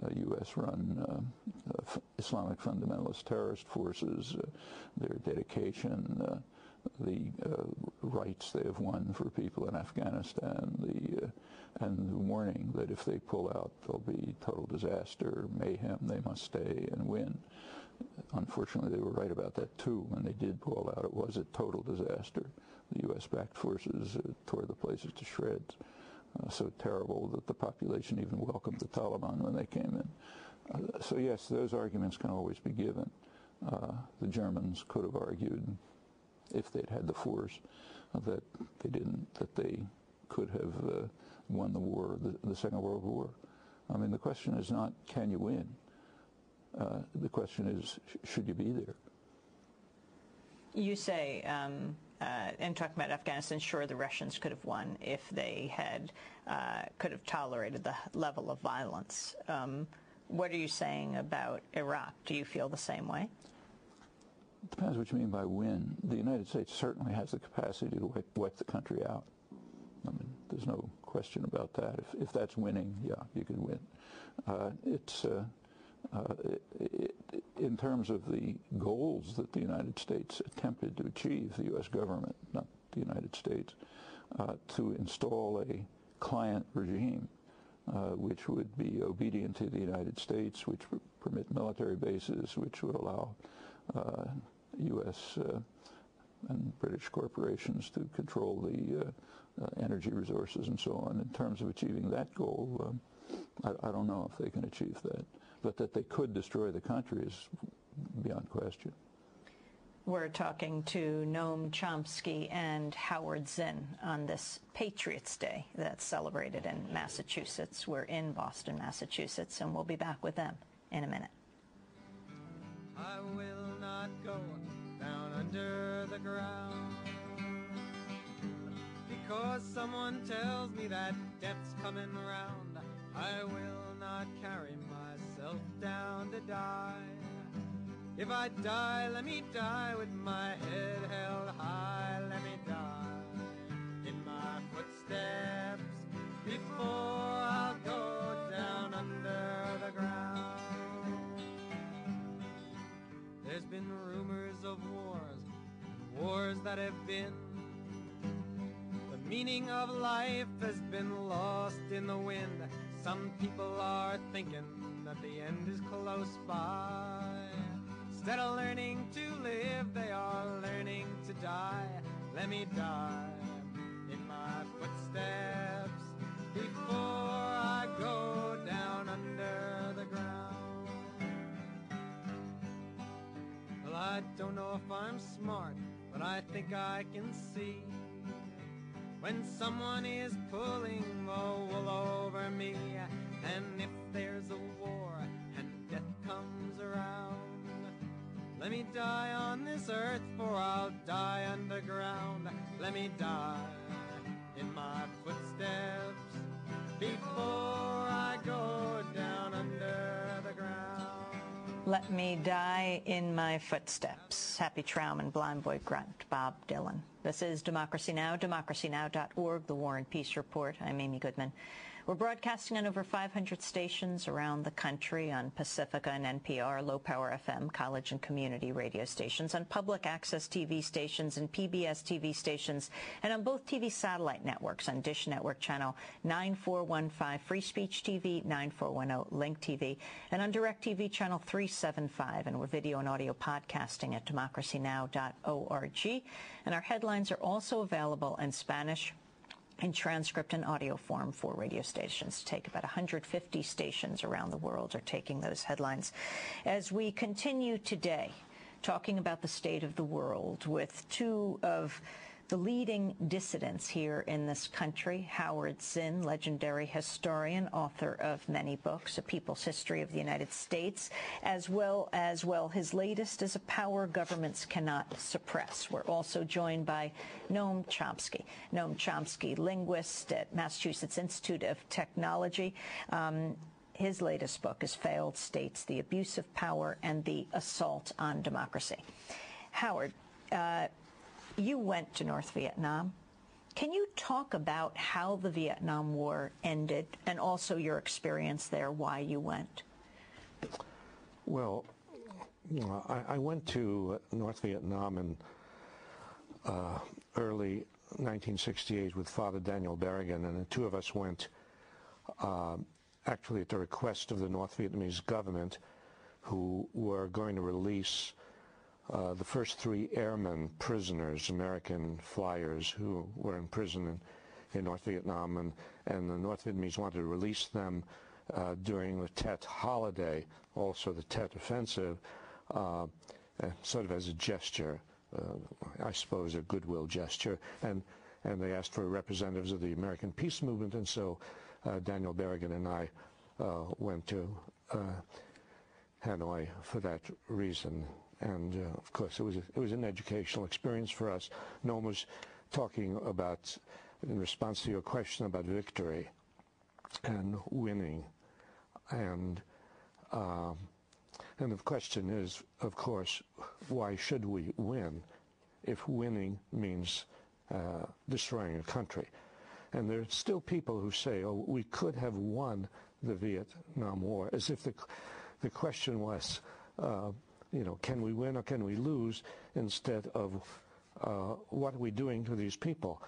U.S.-run Islamic fundamentalist terrorist forces, their dedication, the rights they have won for people in Afghanistan, and the warning that if they pull out, there'll be total disaster, mayhem, they must stay and win. Unfortunately, they were right about that too. When they did pull out, it was a total disaster. The U.S.-backed forces tore the places to shreds. So terrible that the population even welcomed the Taliban when they came in. So yes, those arguments can always be given. The Germans could have argued, if they'd had the force, that they didn't, that they could have won the war, the Second World War. I mean, the question is not, can you win? The question is, should you be there? You say, in talking about Afghanistan, sure, the Russians could have won if they had, could have tolerated the level of violence. What are you saying about Iraq? Do you feel the same way? It depends what you mean by win. The United States certainly has the capacity to wipe the country out. I mean, there's no question about that. If that's winning, yeah, you could win. In terms of the goals that the United States attempted to achieve, the U.S. government, not the United States, to install a client regime which would be obedient to the United States, which would permit military bases, which would allow U.S. and British corporations to control the energy resources and so on. In terms of achieving that goal, I don't know if they can achieve that. But that they could destroy the country is beyond question. We're talking to Noam Chomsky and Howard Zinn on this Patriots' Day that's celebrated in Massachusetts. We're in Boston, Massachusetts, and we'll be back with them in a minute. I will not go down under the ground because someone tells me that death's coming round. I will not carry myself down to die. If I die, let me die with my head held high. Let me die in my footsteps before I'll go down under the ground. There's been rumors of wars that have been. The meaning of life has been lost in the wind. Some people are thinking that the end is close by. Instead of learning to live, they are learning to die. Let me die in my footsteps before I go down under the ground. Well, I don't know if I'm smart, but I think I can see when someone is pulling the wool over me. And if there's a war and death comes around, let me die on this earth, for I'll die underground. Let me die in my footsteps before I go down under the ground. Let me die in my footsteps. Happy Trauman, Blind Boy Grunt, Bob Dylan. This is Democracy Now!, democracynow.org, The War and Peace Report. I'm Amy Goodman. We're broadcasting on over 500 stations around the country on Pacifica and NPR, Low Power FM, college and community radio stations, on public access TV stations and PBS TV stations, and on both TV satellite networks, on Dish Network Channel 9415, Free Speech TV, 9410, Link TV, and on DirecTV Channel 375. And we're video and audio podcasting at democracynow.org. And our headlines are also available in Spanish, in transcript and audio form for radio stations. Take about 150 stations around the world are taking those headlines. As we continue today talking about the state of the world with two of the leading dissidents here in this country, Howard Zinn, legendary historian, author of many books, A People's History of the United States, as well his latest is A Power Governments Cannot Suppress. We're also joined by Noam Chomsky. Noam Chomsky, linguist at Massachusetts Institute of Technology. His latest book is Failed States, The Abuse of Power and the Assault on Democracy. Howard, you went to North Vietnam, Can you talk about how the Vietnam War ended and also your experience there, why you went? Well, I went to North Vietnam in early 1968 with Father Daniel Berrigan, and the two of us went actually at the request of the North Vietnamese government, who were going to release the first 3 airmen prisoners, American flyers who were in prison in North Vietnam, and the North Vietnamese wanted to release them during the Tet holiday, also the Tet offensive, sort of as a gesture, I suppose a goodwill gesture, and they asked for representatives of the American peace movement, and so Daniel Berrigan and I went to Hanoi for that reason. And of course, it was an educational experience for us. Noam was talking about, in response to your question about victory and winning, and the question is, of course, why should we win if winning means destroying a country? And there are still people who say, oh, we could have won the Vietnam War, as if the question was, you know, can we win or can we lose, instead of what are we doing to these people?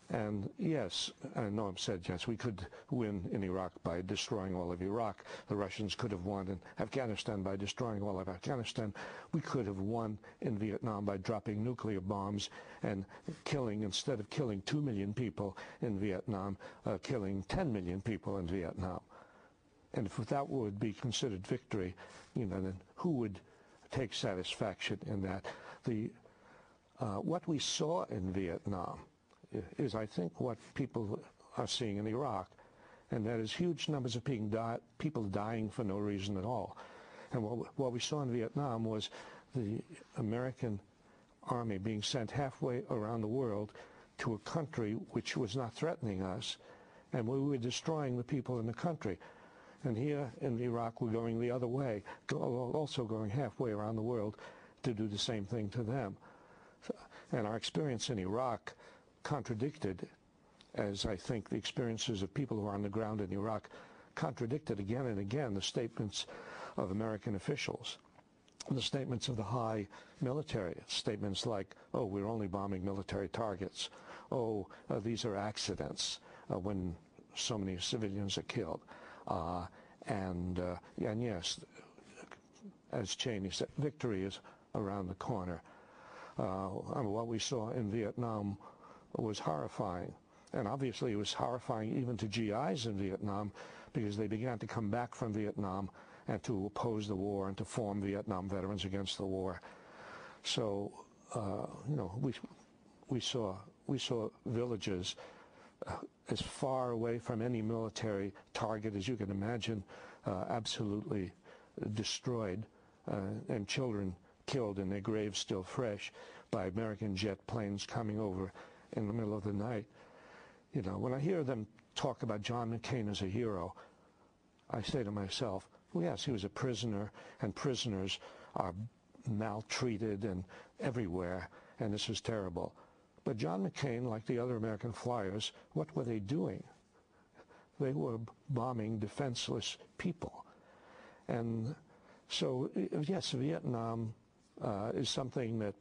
And yes, Noam said, yes, we could win in Iraq by destroying all of Iraq. The Russians could have won in Afghanistan by destroying all of Afghanistan. We could have won in Vietnam by dropping nuclear bombs and killing, instead of killing 2 million people in Vietnam, killing 10 million people in Vietnam. And if that would be considered victory, you know, then who would take satisfaction in that? What we saw in Vietnam is, I think, what people are seeing in Iraq, and that is huge numbers of people dying for no reason at all. And what we saw in Vietnam was the American army being sent halfway around the world to a country which was not threatening us, and we were destroying the people in the country. And here in Iraq, we're going the other way, also going halfway around the world to do the same thing to them. And our experience in Iraq contradicted, as I think the experiences of people who are on the ground in Iraq contradicted again and again the statements of American officials, the statements of the high military, statements like, oh, we're only bombing military targets, oh, these are accidents, when so many civilians are killed. And yes, as Cheney said, victory is around the corner. What we saw in Vietnam was horrifying. And obviously it was horrifying even to GIs in Vietnam, because they began to come back from Vietnam and to oppose the war and to form Vietnam Veterans Against the War. So, you know, we saw villages as far away from any military target as you can imagine, absolutely destroyed, and children killed and their graves still fresh by American jet planes coming over in the middle of the night. You know, when I hear them talk about John McCain as a hero, I say to myself, well, yes, he was a prisoner, and prisoners are maltreated and everywhere, and this is terrible. But John McCain, like the other American flyers, what were they doing? They were bombing defenseless people. And so, yes, Vietnam is something that,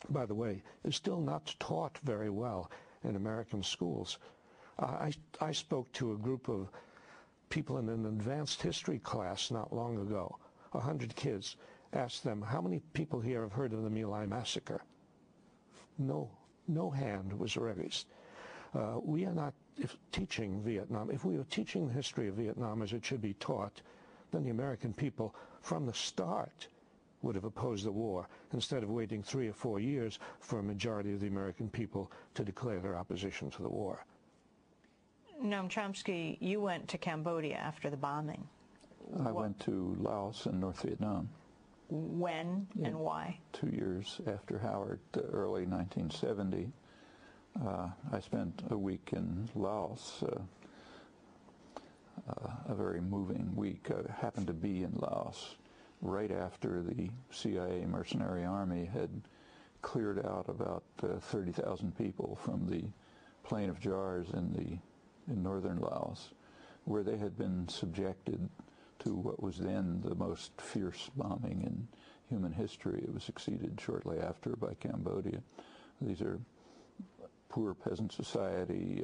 by the way, is still not taught very well in American schools. I spoke to a group of people in an advanced history class not long ago, 100 kids, asked them, how many people here have heard of the My Lai massacre? No hand was raised. We are not teaching Vietnam. If we were teaching the history of Vietnam as it should be taught, then the American people from the start would have opposed the war, instead of waiting 3 or 4 years for a majority of the American people to declare their opposition to the war. Noam Chomsky, you went to Cambodia after the bombing. I went to Laos and North Vietnam. When and why? 2 years after Howard, early 1970. I spent a week in Laos, a very moving week. I happened to be in Laos right after the CIA mercenary army had cleared out about 30,000 people from the plain of jars in northern Laos, where they had been subjected to what was then the most fierce bombing in human history. It was succeeded shortly after by Cambodia. These are poor peasant society,